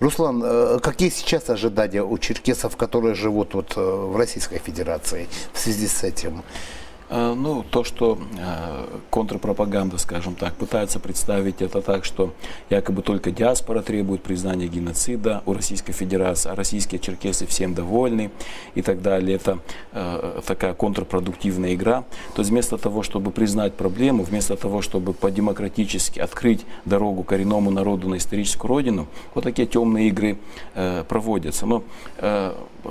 Руслан, какие сейчас ожидания у черкесов, которые живут вот в Российской Федерации в связи с этим? Ну, то, что контрпропаганда, скажем так, пытается представить это так, что якобы только диаспора требует признания геноцида у Российской Федерации, а российские черкесы всем довольны и так далее. Это такая контрпродуктивная игра. То есть вместо того, чтобы признать проблему, вместо того, чтобы по-демократически открыть дорогу коренному народу на историческую родину, вот такие темные игры проводятся. Но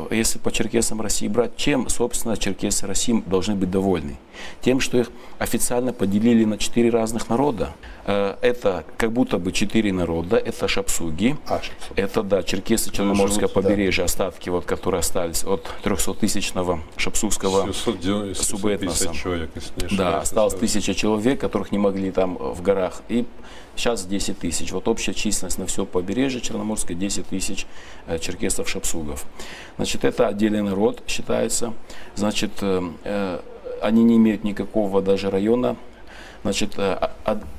если по черкесам России брать, чем, собственно, черкесы России должны быть довольны? Тем, что их официально поделили на 4 разных народа. Это как будто бы 4 народа. Это шапсуги, это, да, черкесы Черноморского побережья, да, остатки, вот, которые остались от 300-тысячного шапсугского субэтноса. Да, осталось 1000 человек, которых не могли там в горах. И сейчас 10 тысяч. Вот общая численность на все побережье Черноморское 10 тысяч черкесов-шапсугов. Значит, это отдельный народ считается. Значит, они не имеют никакого даже района. Значит,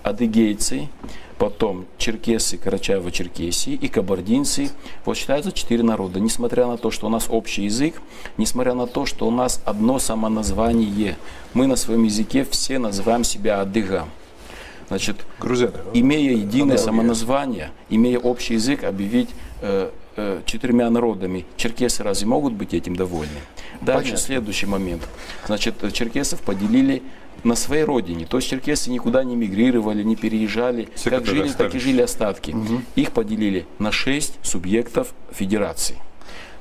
адыгейцы, потом черкесы Карачаево-Черкесии и кабардинцы. Вот считаются 4 народа. Несмотря на то, что у нас общий язык, несмотря на то, что у нас одно самоназвание, мы на своем языке все называем себя адыга. Значит, имея единое самоназвание, имея общий язык, объявить 4 народами, черкесы разве могут быть этим довольны? Дальше, следующий момент. Значит, черкесов поделили на своей родине. То есть черкесы никуда не мигрировали, не переезжали. Все, как жили, так и жили остатки. Их поделили на 6 субъектов федерации.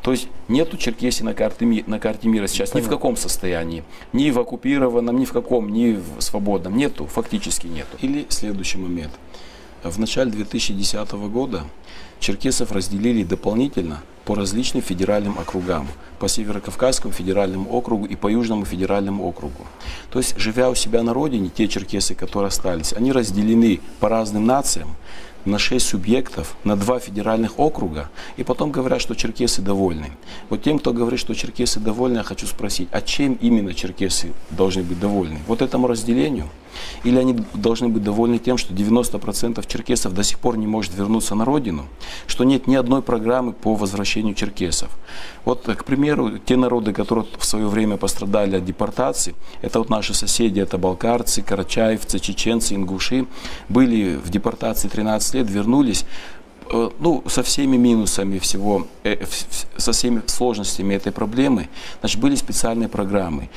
То есть нету Черкесии на карте мира сейчас ни в каком состоянии. Ни в оккупированном, ни в каком, ни в свободном. Нету, фактически нету. Или следующий момент. В начале 2010 года черкесов разделили дополнительно по различным федеральным округам. По Северокавказскому федеральному округу и по Южному федеральному округу. То есть, живя у себя на родине, те черкесы, которые остались, они разделены по разным нациям на 6 субъектов, на 2 федеральных округа, и потом говорят, что черкесы довольны. Вот тем, кто говорит, что черкесы довольны, я хочу спросить, а чем именно черкесы должны быть довольны? Вот этому разделению? Или они должны быть довольны тем, что 90% черкесов до сих пор не может вернуться на родину, что нет ни одной программы по возвращению черкесов? Вот, к примеру, те народы, которые в свое время пострадали от депортации, это вот наши соседи, это балкарцы, карачаевцы, чеченцы, ингуши, были в депортации 13 лет, вернулись, ну, со всеми минусами всего, со всеми сложностями этой проблемы. Значит, были специальные программы.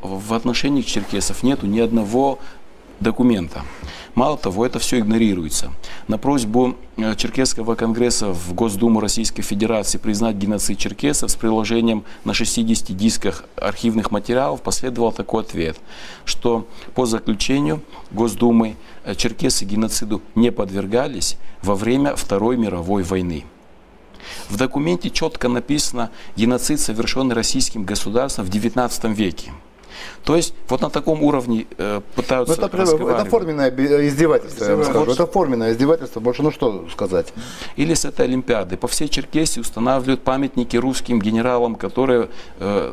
В отношении черкесов нету ни одного документа. Мало того, это все игнорируется. На просьбу Черкесского конгресса в Госдуму Российской Федерации признать геноцид черкесов с приложением на 60 дисках архивных материалов последовал такой ответ, что по заключению Госдумы черкесы геноциду не подвергались во время Второй мировой войны. В документе четко написано «геноцид, совершенный российским государством в XIX веке». То есть вот на таком уровне пытаются разговаривать. Это форменное издевательство, я вам скажу. Это форменное издевательство, больше ну что сказать. Или с этой Олимпиады. По всей Черкесии устанавливают памятники русским генералам, которые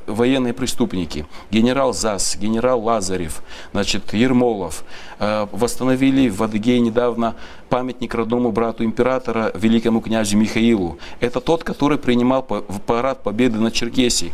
военные преступники. Генерал Зас, генерал Лазарев, значит, Ермолов. Восстановили в Адыгее недавно памятник родному брату императора, великому князю Михаилу. Это тот, который принимал парад победы над Черкесией.